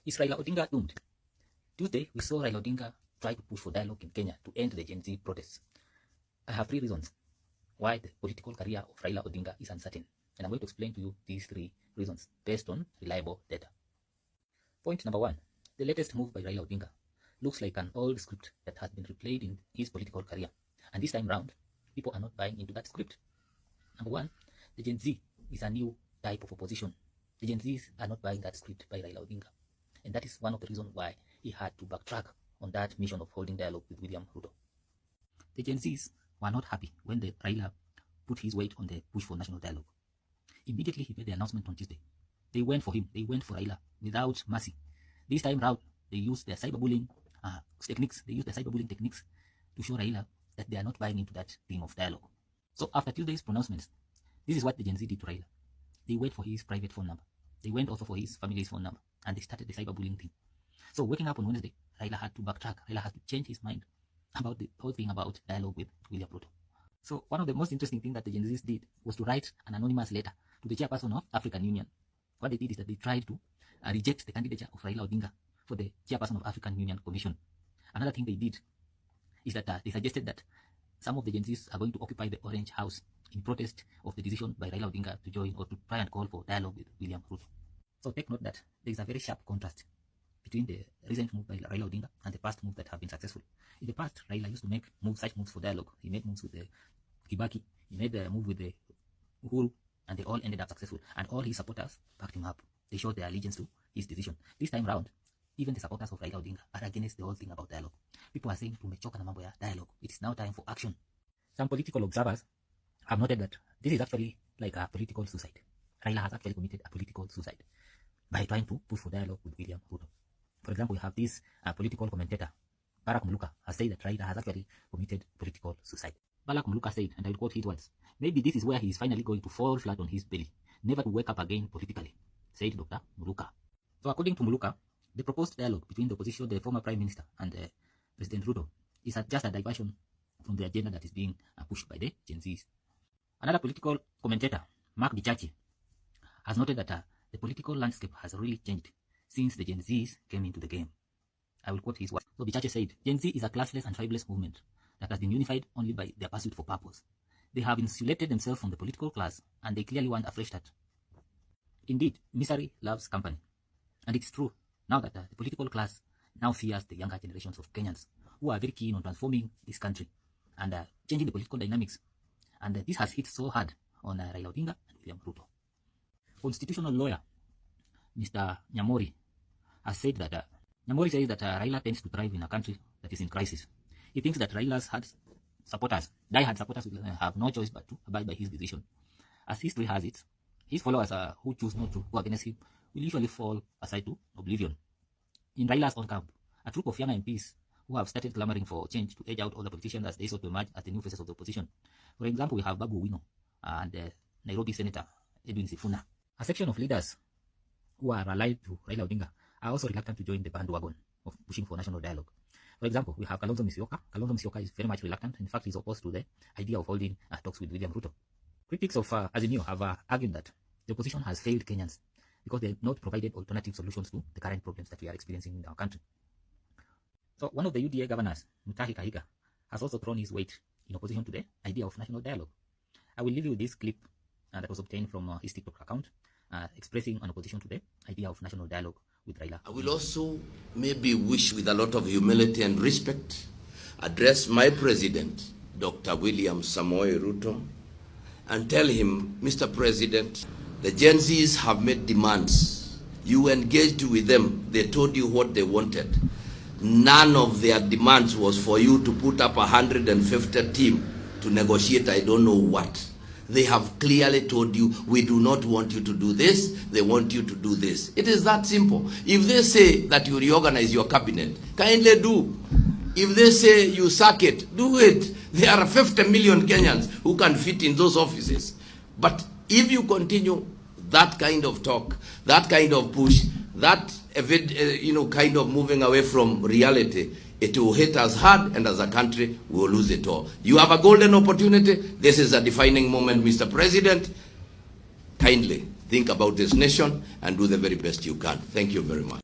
Is Raila Odinga doomed? Tuesday, we saw Raila Odinga try to push for dialogue in Kenya to end the Gen Z protests. I have 3 reasons why the political career of Raila Odinga is uncertain, and I'm going to explain to you these 3 reasons based on reliable data. Point number 1, the latest move by Raila Odinga looks like an old script that has been replayed in his political career, and this time round, people are not buying into that script. Number 1, the Gen Z is a new type of opposition. The Gen Zs are not buying that script by Raila Odinga, and that is one of the reasons why he had to backtrack on that mission of holding dialogue with William Ruto. The Gen Zs were not happy when Raila put his weight on the push for national dialogue. Immediately he made the announcement on Tuesday. They went for him, they went for Raila without mercy. This time round, they used their cyberbullying techniques. They used their cyberbullying techniques to show Raila that they are not buying into that theme of dialogue. So after Tuesday's pronouncements, this is what the Gen Z did to Raila. They went for his private phone number. They went also for his family's phone number, and they started the cyberbullying thing. So waking up on Wednesday, Raila had to backtrack. Raila had to change his mind about the whole thing about dialogue with William Ruto. So one of the most interesting things that the Gen Zs did was to write an anonymous letter to the chairperson of African Union. What they did is that they tried to reject the candidature of Raila Odinga for the chairperson of African Union Commission. Another thing they did is that they suggested that some of the Gen Zs are going to occupy the Orange House in protest of the decision by Raila Odinga to join or to try and call for dialogue with William Ruto. So take note that there is a very sharp contrast between the recent move by Raila Odinga and the past moves that have been successful. In the past, Raila used to make such moves for dialogue. He made moves with the Kibaki, he made a move with the Uhuru, and they all ended up successful. And all his supporters backed him up. They showed their allegiance to his decision. This time round, even the supporters of Raila Odinga are against the whole thing about dialogue. People are saying, tumechoka na mambo ya dialogue. It is now time for action. Some political observers have noted that this is actually like a political suicide. Raila has actually committed a political suicide by trying to push for dialogue with William Ruto. For example, we have this political commentator, Barak Muluka, has said that Raila has actually committed political suicide. Barak Muluka said, and I will quote his words, "Maybe this is where he is finally going to fall flat on his belly, never to wake up again politically," said Dr. Muluka. So according to Muluka, the proposed dialogue between the opposition, the former Prime Minister, and President Ruto is just a diversion from the agenda that is being pushed by the Gen Zs. Another political commentator, Mark Bichachi, has noted that the political landscape has really changed since the Gen Zs came into the game. I will quote his words. So Bichachi said, "Gen Z is a classless and tribeless movement that has been unified only by their pursuit for purpose. They have insulated themselves from the political class, and they clearly want a fresh start. Indeed, misery loves company. And it's true now that the political class now fears the younger generations of Kenyans who are very keen on transforming this country and changing the political dynamics. And this has hit so hard on Raila Odinga and William Ruto." Constitutional lawyer Mr. Nyamori has said that Nyamori says that Raila tends to thrive in a country that is in crisis. He thinks that Raila's supporters, die-hard supporters, will have no choice but to abide by his decision. As history has it, his followers who choose not to go against him will usually fall aside to oblivion. In Raila's own camp, a troop of young MPs who have started clamoring for change to edge out other politicians as they sought to emerge as the new faces of the opposition. For example, we have Babu Wino and Nairobi Senator Edwin Sifuna. A section of leaders who are allied to Raila Odinga are also reluctant to join the bandwagon of pushing for national dialogue. For example, we have Kalonzo Musyoka. Kalonzo Musyoka is very much reluctant. In fact, he's opposed to the idea of holding talks with William Ruto. Critics of Azimio have argued that the opposition has failed Kenyans because they have not provided alternative solutions to the current problems that we are experiencing in our country. So one of the UDA governors, Mutahi Kahiga, has also thrown his weight in opposition to the idea of national dialogue. I will leave you with this clip that was obtained from his TikTok account, expressing an opposition to the idea of national dialogue with Raila. I will also maybe wish with a lot of humility and respect address my president, Dr. William Samoei Ruto, and tell him, Mr. President, the Gen Zs have made demands. You engaged with them. They told you what they wanted. None of their demands was for you to put up 150 team to negotiate I don't know what. They have clearly told you, we do not want you to do this, they want you to do this. It is that simple. If they say that you reorganize your cabinet, kindly do. If they say you sack it, do it. There are 50 million Kenyans who can fit in those offices. But if you continue that kind of talk, that kind of push, that kind of moving away from reality, it will hit us hard, and as a country, we will lose it all. You have a golden opportunity. This is a defining moment, Mr. President. Kindly think about this nation and do the very best you can. Thank you very much.